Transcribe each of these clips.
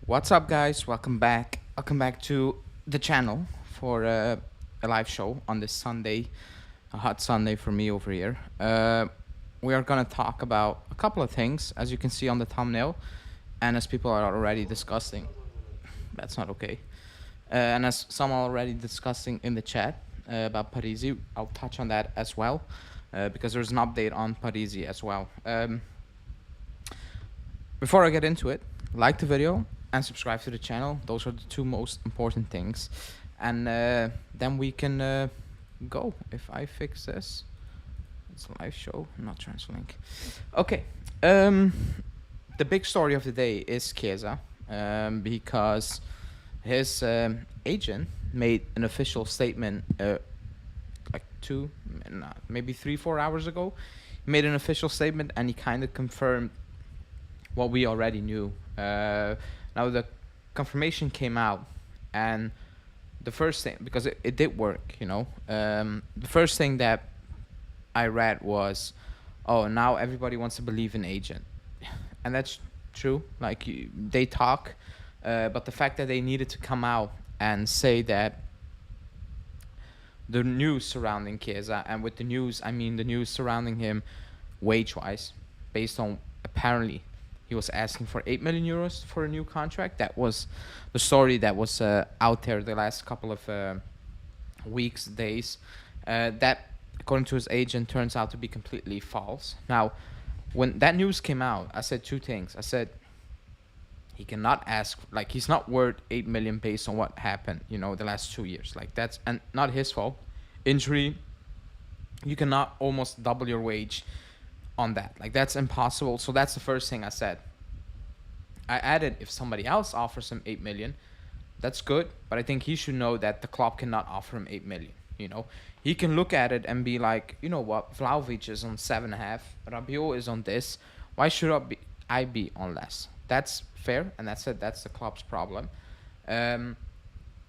What's up, guys? Welcome back. Welcome back to the channel for a live show on this Sunday, a hot Sunday for me over here. We are gonna talk about a couple of things, as you can see on the thumbnail, and as people are already discussing. That's not okay. And as some are already discussing in the chat about Parisi, I'll touch on that as well, because there's an update on Parisi as well. Before I get into it, like the video and subscribe to the channel. Those are the two most important things. And then we can go. If I fix this, it's a live show, not TransferLink. Okay. The big story of the day is Chiesa, because his agent made an official statement like maybe 3-4 hours ago. He made an official statement and he kind of confirmed what we already knew. Now the confirmation came out, and the first thing, because it did work, the first thing that I read was, oh, now everybody wants to believe in agent. And that's true. Like, they talk, but the fact that they needed to come out and say that the news surrounding Chiesa, and with the news, I mean the news surrounding him wage-wise, based on apparently he was asking for 8 million euros for a new contract. That was the story that was out there the last couple of weeks, days. That, according to his agent, turns out to be completely false. Now, when that news came out, I said two things. I said he cannot ask, like, he's not worth 8 million based on what happened, the last 2 years. Like, that's and not his fault. Injury, you cannot almost double your wage on that. Like, that's impossible. So that's the first thing I said. I added, if somebody else offers him 8 million, that's good, but I think he should know that the club cannot offer him 8 million. He can look at it and be like, you know what, Vlahovic is on 7.5, Rabiot is on this, why should I be on less? That's fair, and that's it. That's the club's problem. But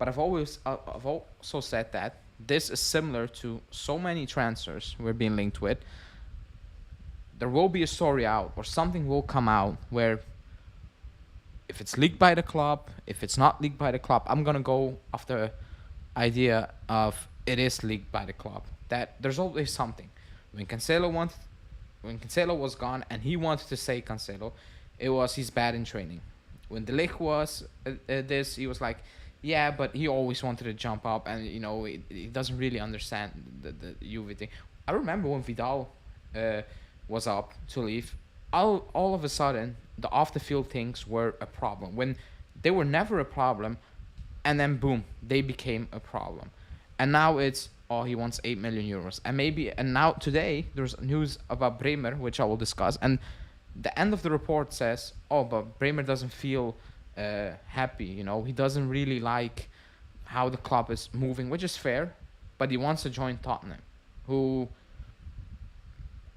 I've also said that this is similar to so many transfers we're being linked with. There will be a story out, or something will come out where, if it's leaked by the club, if it's not leaked by the club, I'm gonna go off the idea of it is leaked by the club. That there's always something. When Cancelo was gone and he wanted to say Cancelo, it was he's bad in training. When De Ligt was this, he was like, yeah, but he always wanted to jump up, and he doesn't really understand the Juve thing. I remember when Vidal was up to leave, all of a sudden the off the field things were a problem, when they were never a problem, and then boom, they became a problem. And now it's, oh, he wants 8 million euros. And now today there's news about Bremer, which I will discuss, and the end of the report says, oh, but Bremer doesn't feel happy, he doesn't really like how the club is moving, which is fair, but he wants to join Tottenham, who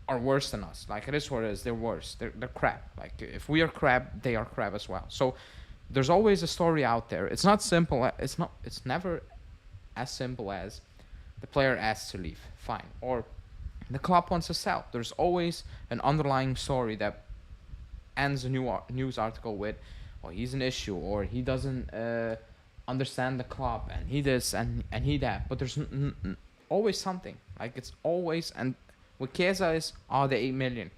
are worse than us. Like, it is what it is. They're worse. They're crap. Like, if we are crap, they are crap as well. So there's always a story out there. It's not simple. It's never as simple as the player asks to leave, fine, or the club wants to sell. There's always an underlying story that ends a news article with, well, he's an issue, or he doesn't understand the club, and he this and he that. But there's always something. Like, it's always. And with Chiesa is, the 8 million.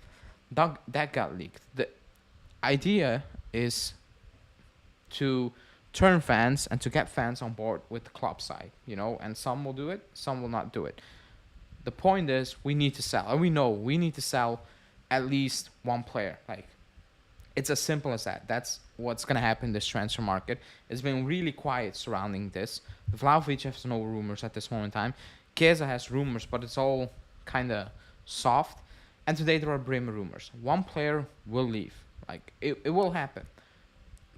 That got leaked. The idea is to turn fans and to get fans on board with the club side, and some will do it, some will not do it. The point is, we need to sell, and we know we need to sell at least one player. Like, it's as simple as that. That's what's going to happen in this transfer market. It's been really quiet surrounding this. Vlahovic has no rumors at this moment in time. Chiesa has rumors, but it's all kind of soft. And today there are Bremer rumors. One player will leave. Like, it will happen.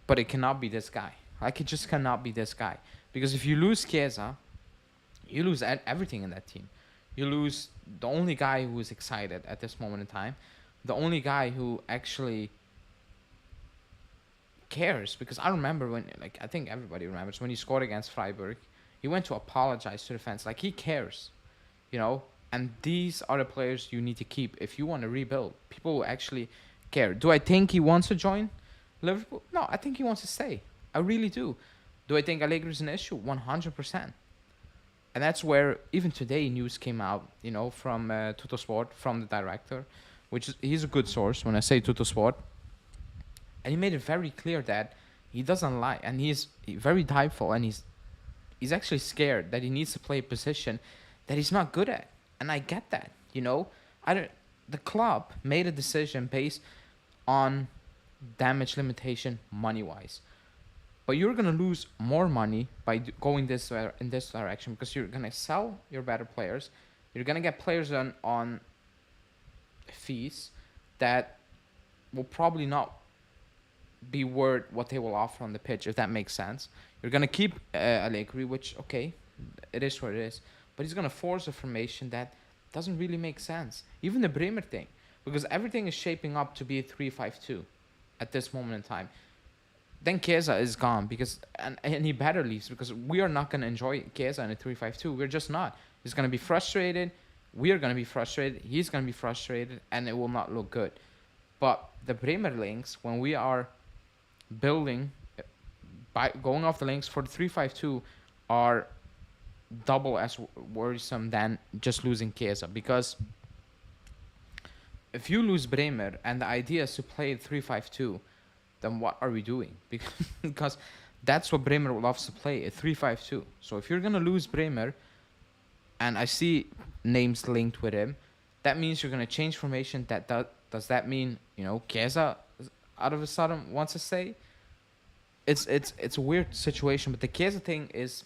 But it cannot be this guy. Like, it just cannot be this guy. Because if you lose Chiesa, you lose everything in that team. You lose the only guy who is excited at this moment in time. The only guy who actually cares. Because I remember when, like, I think everybody remembers when he scored against Freiburg, he went to apologize to the fans. Like, he cares, And these are the players you need to keep if you want to rebuild. People who actually care. Do I think he wants to join Liverpool? No, I think he wants to stay. I really do. Do I think Allegri is an issue? 100%. And that's where even today news came out, from Tuttosport, from the director, which is he's a good source when I say Tuttosport, and he made it very clear that he doesn't like, and he's very doubtful, and he's actually scared that he needs to play a position that he's not good at, and I get that. I don't. The club made a decision based on damage limitation money wise. But you're gonna lose more money by going in this direction because you're gonna sell your better players. You're gonna get players on fees that will probably not be worth what they will offer on the pitch, if that makes sense. You're gonna keep Allegri, which okay, it is what it is. But he's gonna force a formation that doesn't really make sense. Even the Bremer thing, because everything is shaping up to be a 3-5-2 at this moment in time. Then Chiesa is gone and he better leaves because we are not going to enjoy Chiesa in a 3-5-2. We're just not. He's going to be frustrated. We are going to be frustrated. He's going to be frustrated, and it will not look good. But the Bremer links, when we are building by going off the links for the 3-5-2, are double as worrisome than just losing Chiesa, because if you lose Bremer and the idea is to play 3-5-2, then what are we doing? Because that's what Bremer loves to play, a 3-5-2. So if you're going to lose Bremer, and I see names linked with him, that means you're going to change formation. Does that mean, Chiesa out of a sudden wants to stay? It's a weird situation, but the Chiesa thing is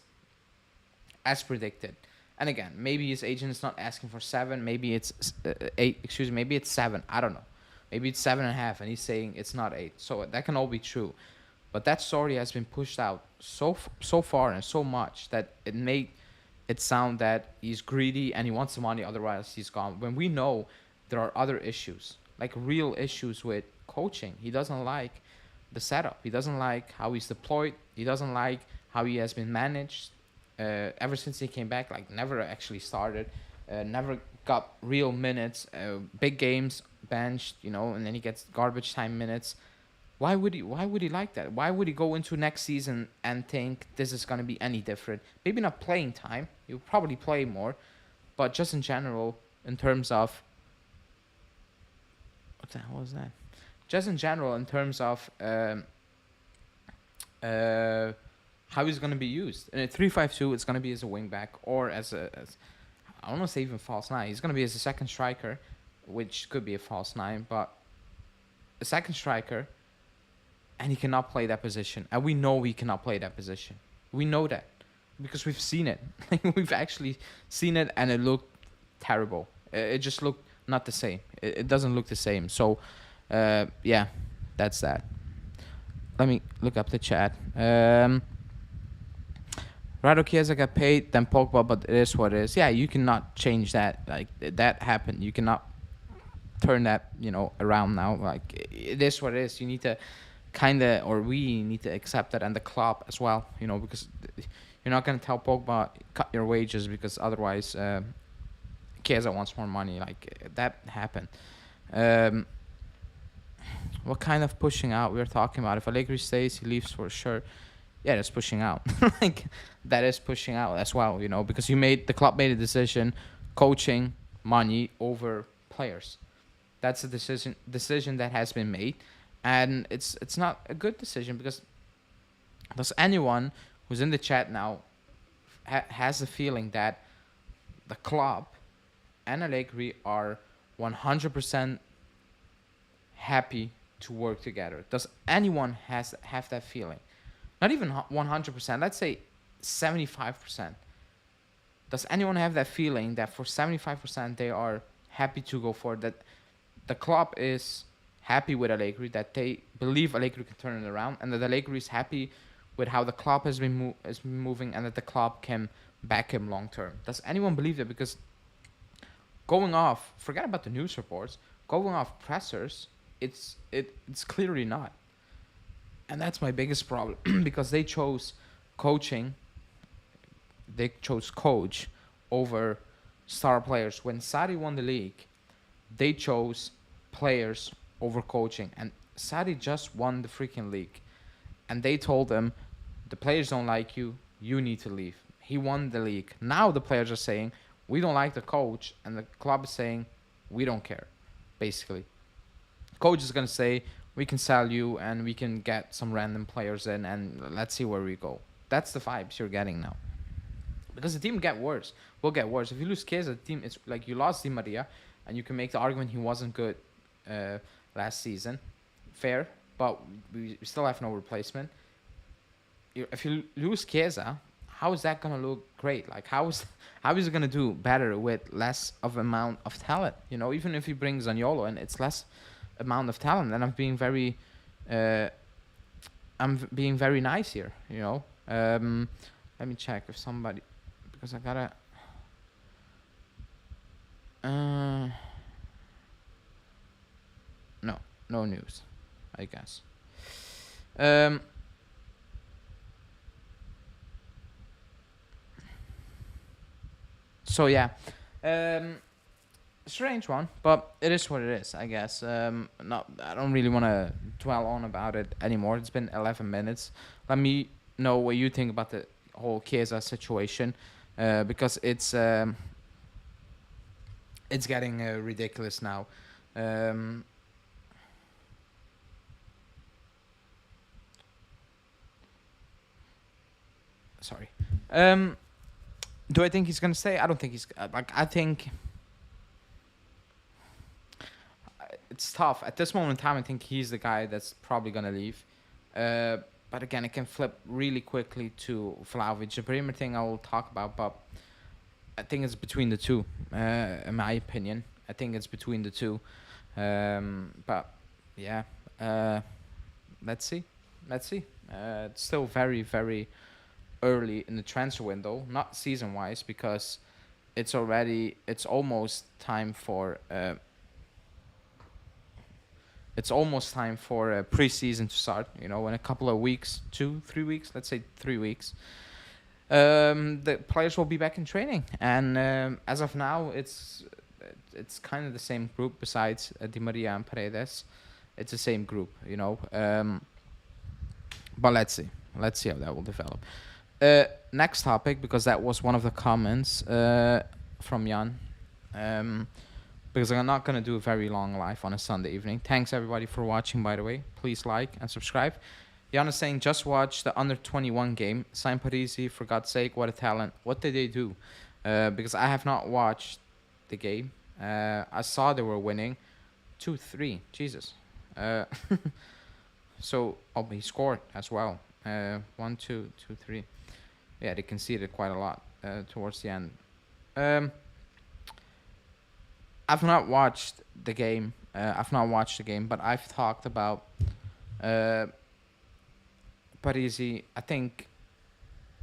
as predicted. And again, maybe his agent is not asking for 7, maybe it's 8, maybe it's 7, I don't know. Maybe it's 7.5, and he's saying it's not 8. So that can all be true. But that story has been pushed out so far and so much that it made it sound that he's greedy and he wants the money, otherwise he's gone. When we know there are other issues, like real issues with coaching. He doesn't like the setup. He doesn't like how he's deployed. He doesn't like how he has been managed. Ever since he came back, like never actually started, never got real minutes, big games benched, and then he gets garbage time minutes. Why would he like that? Why would he go into next season and think this is going to be any different? Maybe not playing time. He'll probably play more, but just in general, in terms of what the hell was that? Just in general, in terms of how he's going to be used. In a 3-5-2, it's going to be as a wing back or as I don't want to say even false 9. He's going to be as a second striker, which could be a false 9, but a second striker, and he cannot play that position. And we know he cannot play that position. We know that because we've seen it. We've actually seen it, and it looked terrible. It just looked not the same. It doesn't look the same. So, yeah, that's that. Let me look up the chat. Rado Chiesa got paid, then Pogba, but it is what it is. Yeah, you cannot change that. Like, that happened. You cannot turn that, around now. Like, it is what it is. You need to we need to accept that, and the club as well, because you're not going to tell Pogba, cut your wages, because otherwise Chiesa wants more money. Like, that happened. What kind of pushing out we're talking about? If Allegri stays, he leaves for sure. Yeah, that's pushing out. Like, that is pushing out as well, because the club made a decision, coaching money over players. That's a decision that has been made, and it's not a good decision, because does anyone who's in the chat now has the feeling that the club and Allegri are 100% happy to work together? Does anyone have that feeling? Not even 100%, let's say 75%. Does anyone have that feeling that for 75% they are happy to go for that? The club is happy with Allegri, that they believe Allegri can turn it around, and that Allegri is happy with how the club has been moving, and that the club can back him long term. Does anyone believe that? Because going off, forget about the news reports, going off pressers, it's clearly not. And that's my biggest problem, because they chose coach over star players. When Sarri won the league, they chose players over coaching, and Sarri just won the freaking league. and they told him, the players don't like you. You need to leave. He won the league. Now the players are saying, we don't like the coach, and the club is saying, we don't care. Basically, coach is gonna say, we can sell you and we can get some random players in, and let's see where we go. That's the vibes you're getting now. Because the team get worse, will get worse. If you lose Chiesa, the team, it's like you lost Di Maria, and you can make the argument he wasn't good last season. Fair, but we still have no replacement. If you lose Chiesa, how is that gonna look great? Like how is it gonna do better with less of amount of talent? You know, even if he brings Zaniolo and it's less amount of talent, and uh, I'm being very nice here. You know, let me check if somebody, because I gotta. Uh, no, no news, I guess. Um, so yeah, um, strange one, but it is what it is, I guess. Not, I don't really want to dwell on about it anymore. It's been 11 minutes. Let me know what you think about the whole Chiesa situation, because it's getting ridiculous now. Um, sorry. Um, do I think he's gonna stay? I don't think he's like. I think it's tough at this moment in time. I think he's the guy that's probably gonna leave. Uh, but again, it can flip really quickly to Vlahovic. The Bremer thing I will talk about, but I think it's between the two. In my opinion, I think it's between the two. But yeah, let's see, let's see. It's still very very early in the transfer window, not season wise, because it's almost time for preseason to start. You know, in a couple of weeks, 2 3 weeks, let's say 3 weeks. The players will be back in training, and as of now, it's kind of the same group. Besides Di Maria and Paredes, it's the same group. You know, but let's see how that will develop. Next topic, because that was one of the comments from Jan. Because I'm not gonna do a very long live on a Sunday evening. Thanks everybody for watching, by the way. Please like and subscribe. Jan is saying, just watch the under 21 game. Sign Parisi, for God's sake, what a talent. What did they do? Because I have not watched the game. I saw they were winning 2-3. Jesus. So, oh, he scored as well. 1-2-2-3. Yeah, they conceded quite a lot towards the end. I've not watched the game. But I've talked about Parisi. I think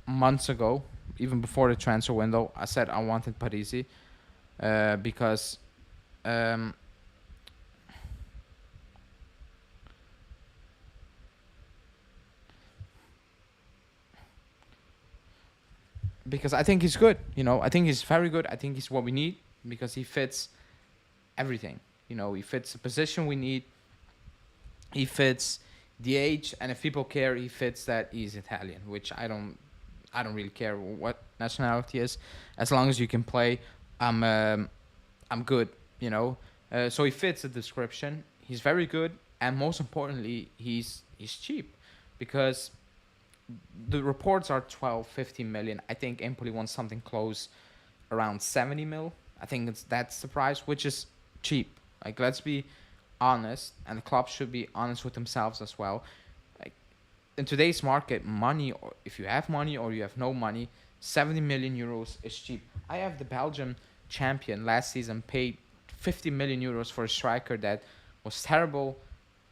months ago, even before the transfer window, I said I wanted Parisi because because I think he's good. You know, I think he's very good. I think he's what we need because he fits everything. You know, he fits the position we need. He fits the age, and if people care, he fits that he's Italian, which I don't. I don't really care what nationality is, as long as you can play. I'm good. You know, so he fits the description. He's very good, and most importantly, he's cheap, because the reports are 12, 15 million. I think Empoli wants something close around 70 mil. I think that's the price, which is cheap. Like, let's be honest, and the club should be honest with themselves as well. Like, in today's market, money, or if you have money or you have no money, 70 million euros is cheap. I have the Belgium champion last season paid 50 million euros for a striker that was terrible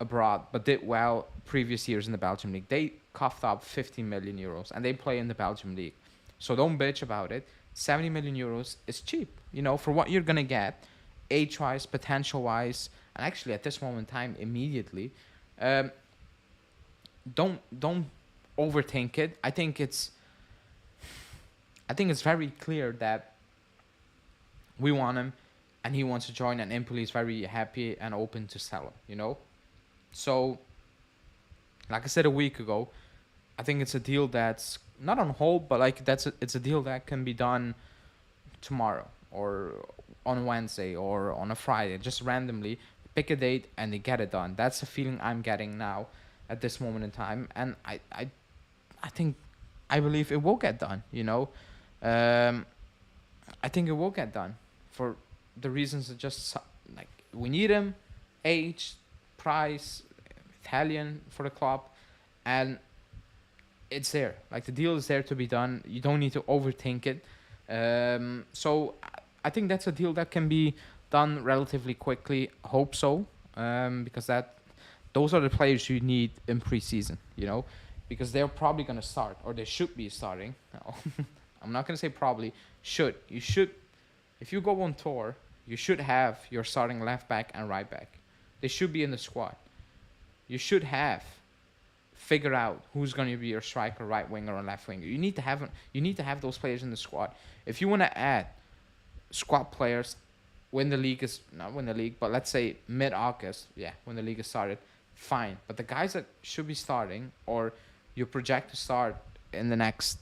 abroad but did well previous years in the Belgium league. They coughed up 50 million euros and they play in the Belgium league. So don't bitch about it. 70 million euros is cheap, you know, for what you're gonna get, age wise, potential wise, and actually at this moment in time, immediately. Don't overthink it. I think it's very clear that we want him and he wants to join, and Empoli is very happy and open to sell him, you know? So Like I said a week ago, I think it's a deal that's not on hold, but like it's a deal that can be done tomorrow or on Wednesday or on a Friday. Just randomly pick a date and they get it done. That's the feeling I'm getting now at this moment in time, and I think I believe it will get done. Um, I think it will get done for the reasons that just like we need him, age, price, Italian for the club, and it's there. Like the deal is there to be done. You don't need to overthink it. So I think that's a deal that can be done relatively quickly. Hope so, because those are the players you need in preseason. Because they're probably gonna start or they should be starting. No, I'm not gonna say probably. You should if you go on tour, you should have your starting left back and right back. They should be in the squad. You should have figure out who's going to be your striker, right winger, or left winger. You need to have those players in the squad. If you want to add squad players when the league is not when the league, but let's say mid-August, yeah, when the league is started, fine. But the guys that should be starting or you project to start in the next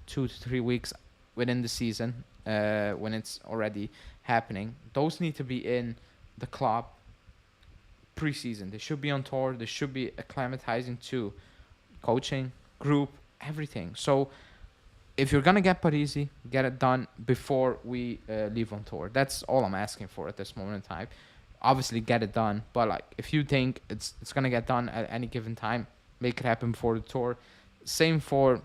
2 to 3 weeks within the season, when it's already happening, those need to be in the club preseason. They should be on tour. They should be acclimatizing to coaching, group, everything. So if you're gonna get Parisi, get it done before we leave on tour. That's all I'm asking for at this moment in time. Obviously, get it done. But like, if you think it's gonna get done at any given time, make it happen before the tour. Same for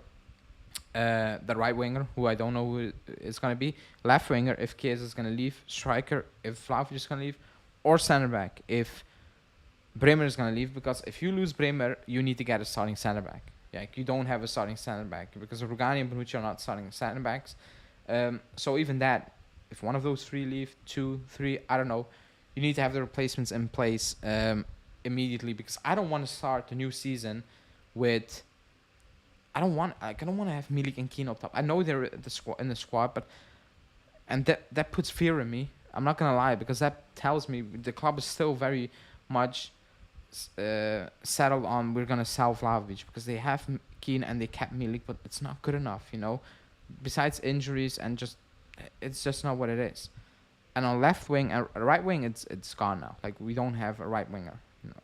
the right winger, who I don't know who it's gonna be. Left winger, if Chiesa is gonna leave. Striker, if Vlahovic is gonna leave, or center back, if Bremer is gonna leave. Because if you lose Bremer, you need to get a starting center back. Yeah, you don't have a starting center back because Rugani and Bonucci are not starting center backs. So even that, if one of those three leave, 2, 3, I don't know, you need to have the replacements in place immediately, because I don't want to start the new season with. I don't want to have Milik and Keane up top. I know they're in the squad, but that puts fear in me. I'm not gonna lie, because that tells me the club is still very much settled on we're gonna sell Vlahovic, because they have Keane and they kept Milik, but it's not good enough. Besides injuries and it's just not what it is. And on left wing and right wing, it's gone now. Like, we don't have a right winger.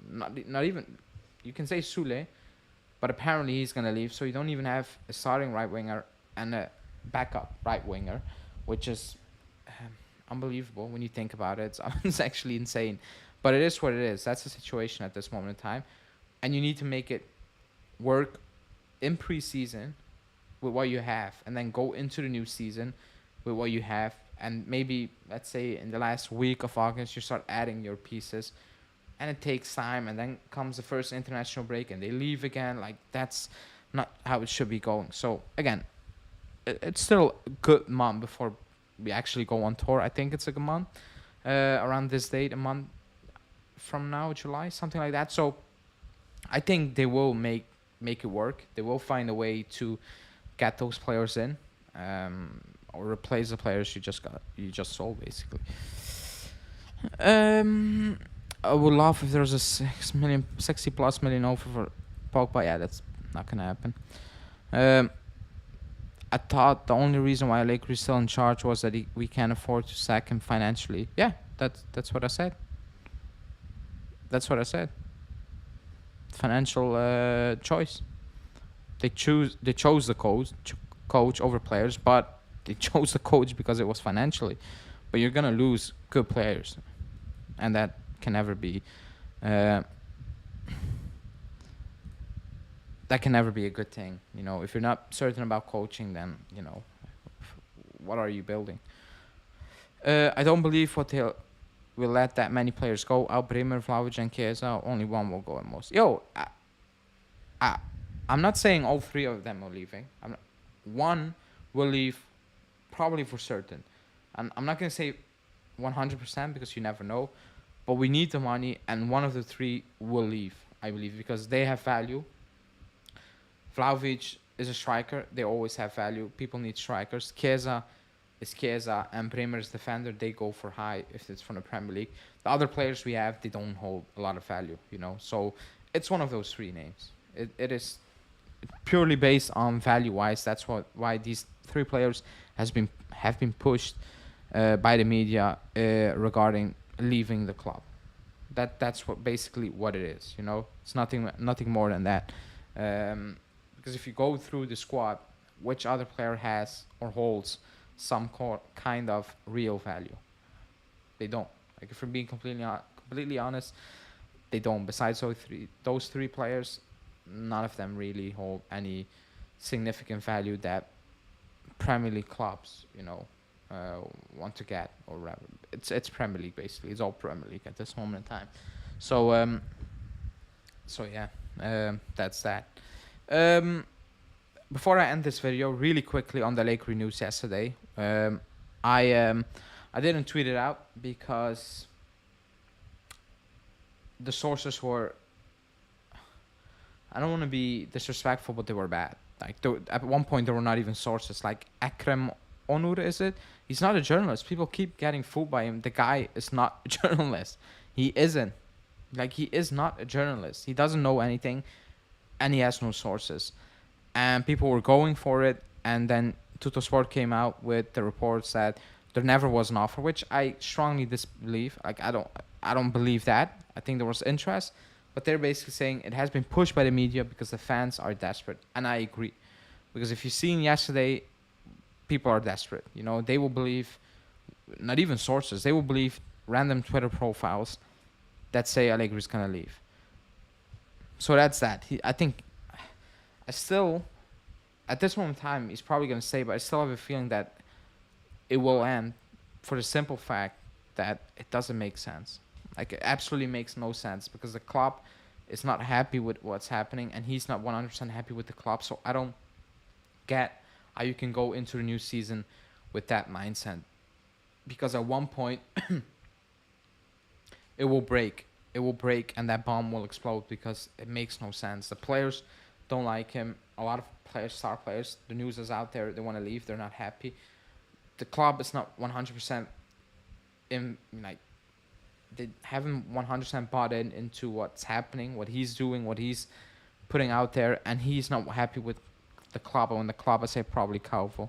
Not even, you can say Sule, but apparently he's gonna leave, so you don't even have a starting right winger and a backup right winger, which is unbelievable when you think about it. It's actually insane, but it is what it is. That's the situation at this moment in time, and you need to make it work in preseason with what you have, and then go into the new season with what you have. And maybe, let's say, in the last week of August, you start adding your pieces, and it takes time, and then comes the first international break and they leave again. Like, that's not how it should be going. So again, it's still a good month before we actually go on tour. I think it's like a month, around this date, a month from now, July, something like that. So I think they will make it work. They will find a way to get those players in, or replace the players you just sold, basically. I would love if there was a 60+ million offer for Pogba. Yeah, that's not gonna happen. I thought the only reason why Allegri is still in charge was that we can't afford to sack him financially. Yeah, that's what I said. That's what I said. Financial choice. They chose the coach over players, but they chose the coach because it was financially. But you're gonna lose good players, and that can never be. That can never be a good thing. If you're not certain about coaching, then what are you building? I don't believe what they'll will let that many players go. Out Bremer, Vlahovic, and Chiesa. Only one will go at most. I'm not saying all three of them are leaving. One will leave, probably for certain. And I'm not gonna say 100% because you never know. But we need the money, and one of the three will leave, I believe, because they have value. Vlahovic is a striker. They always have value. People need strikers. Chiesa is Chiesa, and Bremer is defender. They go for high if it's from the Premier League. The other players we have, they don't hold a lot of value, So it's one of those three names. It is purely based on value wise. That's why these three players have been pushed by the media regarding leaving the club. That's what basically what it is. You know, it's nothing more than that. Because if you go through the squad, which other player has or holds some kind of real value? They don't. Like if we're being completely honest, they don't. Besides those three players, none of them really hold any significant value that Premier League clubs, uh, want to get or whatever. It's Premier League basically. It's all Premier League at this moment in time. So yeah, that's that. Um, Before I end this video, really quickly on the Lakery news yesterday, I um, I didn't tweet it out because the sources were. I don't want to be disrespectful, but they were bad. Like at one point, there were not even sources. Like Ekrem Onur, is it? He's not a journalist. People keep getting fooled by him. The guy is not a journalist. He isn't. Like he is not a journalist. He doesn't know anything, and he has no sources. And people were going for it, and then Tuttosport came out with the reports that there never was an offer, which I strongly disbelieve. Like I don't believe that. I think there was interest, but they're basically saying it has been pushed by the media because the fans are desperate, and I agree. Because if you've seen yesterday, people are desperate. You know, they will believe, not even sources, they will believe random Twitter profiles that say Allegri is gonna leave. So that's that. I think I still, at this moment in time, he's probably gonna stay, but I still have a feeling that it will end for the simple fact that it doesn't make sense. Like it absolutely makes no sense because the club is not happy with what's happening, and he's not 100% happy with the club. So I don't get how you can go into the new season with that mindset, because at one point it will break. It will break, and that bomb will explode because it makes no sense. The players don't like him. A lot of players, star players, the news is out there. They want to leave. They're not happy. The club is not 100% in, like, they haven't 100% bought into what's happening, what he's doing, what he's putting out there, and he's not happy with the club. And when the club, I say probably Calvo.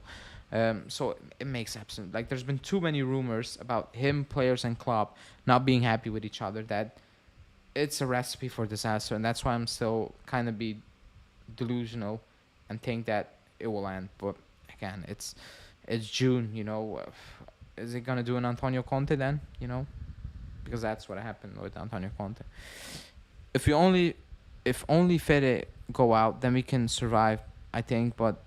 So it makes absolute, like, there's been too many rumors about him, players, and club not being happy with each other that it's a recipe for disaster. And that's why I'm still kind of be delusional and think that it will end. But again, it's June, you know. Is it gonna do an Antonio Conte then? You know, because that's what happened with Antonio Conte. If only Fede go out, then we can survive, I think. But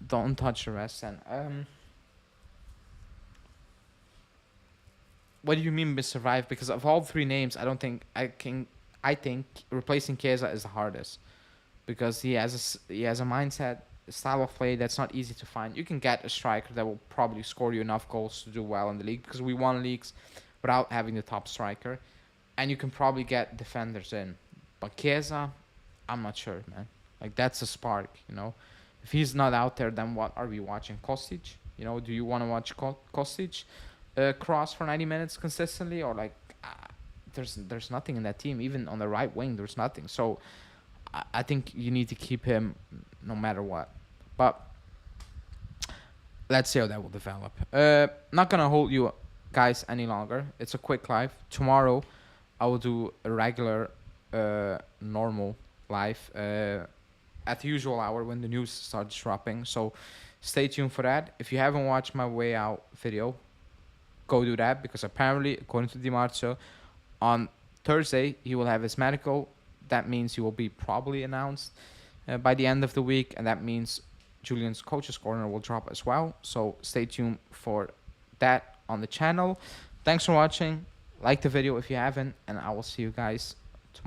don't touch the rest. And what do you mean by survive? Because of all three names, I don't think I can. I think replacing Chiesa is the hardest because he has a mindset, a style of play that's not easy to find. You can get a striker that will probably score you enough goals to do well in the league because we won leagues without having the top striker, and you can probably get defenders in. But Chiesa, I'm not sure, man. Like that's a spark, you know. If he's not out there, then what are we watching? Kostic? You know, do you want to watch Kostic cross for 90 minutes consistently, or like there's nothing in that team. Even on the right wing, there's nothing. So I think you need to keep him no matter what. But let's see how that will develop. Not gonna hold you guys any longer. It's a quick live. Tomorrow I will do a regular normal live at the usual hour when the news starts dropping. So stay tuned for that. If you haven't watched my way out video, go do that, because apparently, according to Di Marzio, on Thursday he will have his medical. That means he will be probably announced by the end of the week, and that means Julian's Coach's Corner will drop as well. So stay tuned for that on the channel. Thanks for watching. Like the video if you haven't, and I will see you guys